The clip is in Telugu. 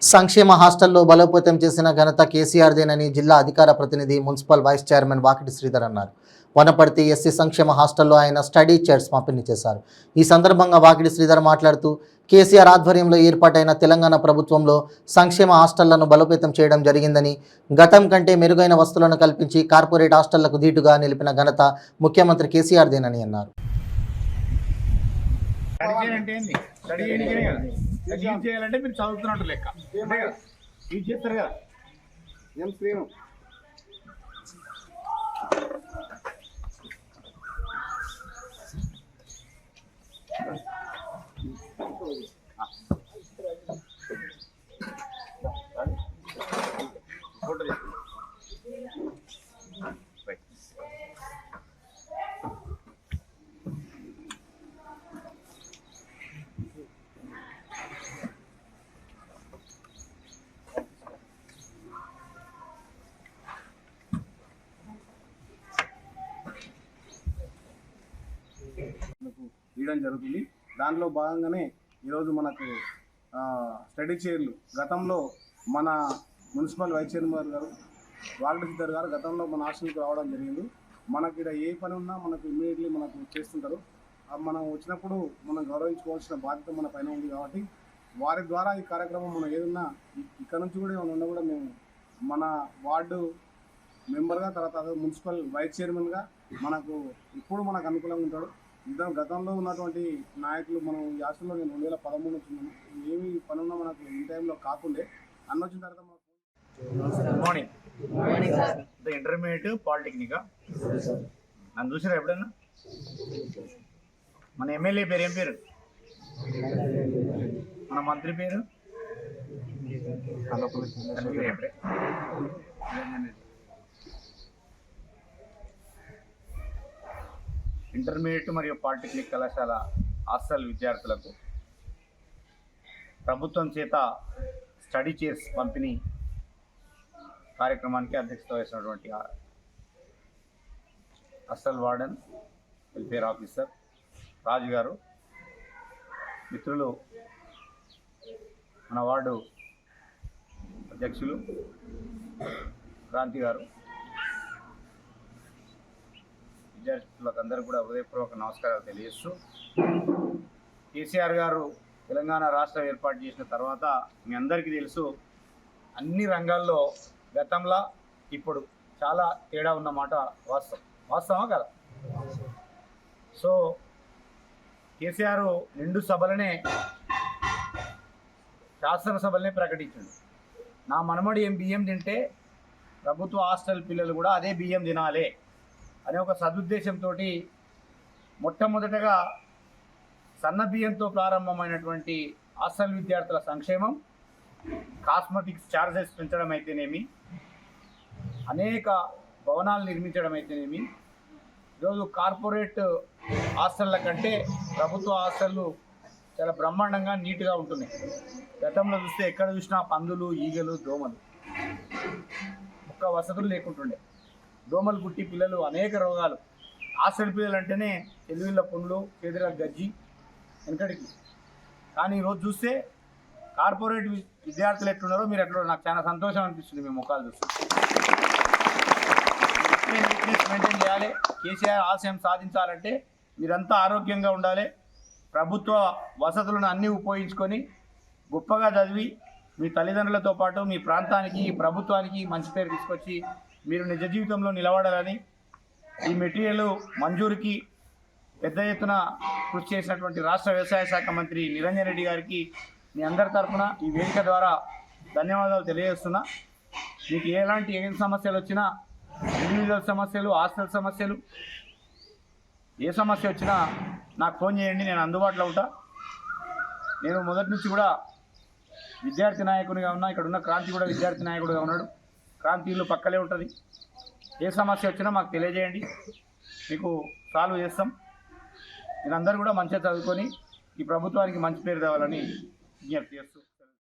సంక్షేమ హాస్టల్లో బలోపేతం చేసిన ఘనత కేసీఆర్దేనని జిల్లా అధికార ప్రతినిధి municipal vice chairman Vakiti Sridhar అన్నారు. వనపర్తి ఎస్సీ సంక్షేమ హాస్టల్లో ఆయన స్టడీ చైర్స్ పంపిణీ చేశారు. ఈ సందర్భంగా వాకిటి శ్రీధర్ మాట్లాడుతూ కేసీఆర్ ఆధ్వర్యంలో ఏర్పాటైన తెలంగాణ ప్రభుత్వంలో సంక్షేమ హాస్టళ్లను బలోపేతం చేయడం జరిగిందని, గతం కంటే మెరుగైన వసతులను కల్పించి కార్పొరేట్ హాస్టళ్లకు ధీటుగా నిలిపిన ఘనత ముఖ్యమంత్రి కేసీఆర్దేనని అన్నారు. చేయాలంటే మీరు చదువుతున్నట్టు లెక్క అంతే కదా, ఇది చేస్తారు కదా. ఏం శ్రీను ఇవ్వడం జరుగుతుంది. దానిలో భాగంగానే ఈరోజు మనకు స్టడీ చైర్లు గతంలో మన మున్సిపల్ వైస్ చైర్మన్ గారు వాకిటి శ్రీధర్ గారు గతంలో మన హాస్టల్కి రావడం జరిగింది. మనకి ఇక్కడ ఏ పని ఉన్నా మనకు ఇమ్మీడియట్లీ మనకు చేస్తుంటారు. మనం వచ్చినప్పుడు మనం గౌరవించుకోవాల్సిన బాధ్యత మన పైన ఉంది కాబట్టి వారి ద్వారా ఈ కార్యక్రమం మనం ఏదన్నా ఇక్కడ నుంచి కూడా ఏమైనా ఉన్నా కూడా మేము మన వార్డు మెంబర్గా తర్వాత మున్సిపల్ వైస్ చైర్మన్గా మనకు ఇప్పుడు మనకు అనుకూలంగా ఉంటాడు. గతంలో ఉన్నటువంటి నాయకులు మనం ఈ హాస్టల్లో నేను 2013 నుంచి ఉన్నాను. ఏమి పని ఉన్నా మనకు ఈ టైంలో కాకుండా అన్న వచ్చిన తర్వాత గుడ్ మార్నింగ్ ఇంటర్మీడియట్ పాలిటెక్నికా నన్ను చూసారా ఎప్పుడైనా? మన ఎమ్మెల్యే పేరు ఏం పేరు? మన మంత్రి పేరు? ఇంటర్మీడియట్ మరియు పాలిటెక్నిక్ కళాశాల హాస్టల్ విద్యార్థులకు ప్రభుత్వం చేత స్టడీ చైర్స్ పంపిణీ కార్యక్రమానికి అధ్యక్షత వహిస్తున్నటువంటి హాస్టల్ వార్డెన్ వెల్ఫేర్ ఆఫీసర్ రాజు గారు, మిత్రులు మన వార్డు అధ్యక్షులు క్రాంతి గారు, విద్యార్థులకు అందరూ కూడా హృదయపూర్వక నమస్కారాలు తెలియజేస్తూ, కేసీఆర్ గారు తెలంగాణ రాష్ట్రం ఏర్పాటు చేసిన తర్వాత మీ అందరికీ తెలుసు అన్ని రంగాల్లో గతంలో ఇప్పుడు చాలా తేడా ఉన్నమాట వాస్తవమా కదా? సో కేసీఆర్ నిండు సభలనే శాసనసభలనే ప్రకటించింది. నా మనమడి బియ్యం తింటే ప్రభుత్వ హాస్టల్ పిల్లలు కూడా అదే బియ్యం తినాలి అనే ఒక సదుద్దేశంతో మొట్టమొదటగా సన్న బియ్యంతో ప్రారంభమైనటువంటి హాస్టల్ విద్యార్థుల సంక్షేమం, కాస్మెటిక్స్ ఛార్జెస్ పెంచడం అయితేనేమి, అనేక భవనాలు నిర్మించడం అయితేనేమి, ఈరోజు కార్పొరేట్ హాస్టళ్ళ కంటే ప్రభుత్వ హాస్టళ్ళు చాలా బ్రహ్మాండంగా నీట్గా ఉంటున్నాయి. గతంలో చూస్తే ఎక్కడ చూసినా పందులు, ఈగలు, దోమలు, ఒక్క వసతులు లేకుంటుండే. దోమలు పుట్టి పిల్లలు అనేక రోగాలు. హాస్టల్ పిల్లలు అంటేనే తెలివిళ్ళ పుండ్లు, చేతుల గజ్జి వెనకడికి. కానీ ఈరోజు చూస్తే కార్పొరేట్ విద్యార్థులు ఎట్లున్నారో మీరు ఎట్లా, నాకు చాలా సంతోషం అనిపిస్తుంది మీ ముఖాలు చూస్తే. ఫిట్నెస్ మెయింటైన్ చేయాలి. కేసీఆర్ ఆశయం సాధించాలంటే మీరంతా ఆరోగ్యంగా ఉండాలి. ప్రభుత్వ వసతులను అన్నీ ఉపయోగించుకొని గొప్పగా చదివి మీ తల్లిదండ్రులతో పాటు మీ ప్రాంతానికి, ప్రభుత్వానికి మంచి పేరు తీసుకొచ్చి మీరు నిజ జీవితంలో నిలబడాలని, ఈ మెటీరియల్ మంజూరుకి పెద్ద ఎత్తున కృషి చేసినటువంటి రాష్ట్ర వ్యవసాయ శాఖ మంత్రి నిరంజన్ రెడ్డి గారికి మీ అందరి తరఫున ఈ వేదిక ద్వారా ధన్యవాదాలు తెలియజేస్తున్నా. మీకు ఎలాంటి సమస్యలు వచ్చినా, ఇండివిజువల్ సమస్యలు, హాస్టల్ సమస్యలు, ఏ సమస్య వచ్చినా నాకు ఫోన్ చేయండి, నేను అందుబాటులో ఉంటా. నేను మొదటి నుంచి కూడా విద్యార్థి నాయకునిగా ఉన్నా. ఇక్కడ ఉన్న క్రాంతి కూడా విద్యార్థి నాయకుడిగా ఉన్నాడు. క్రాంతి ఇల్లు పక్కలే ఉంటుంది. ఏ సమస్య వచ్చినా మాకు తెలియజేయండి, మీకు సాల్వ్ చేస్తాం. మీరందరూ కూడా మంచిగా చదువుకొని ఈ ప్రభుత్వానికి మంచి పేరు తేవాలని విజ్ఞప్తి చేస్తూ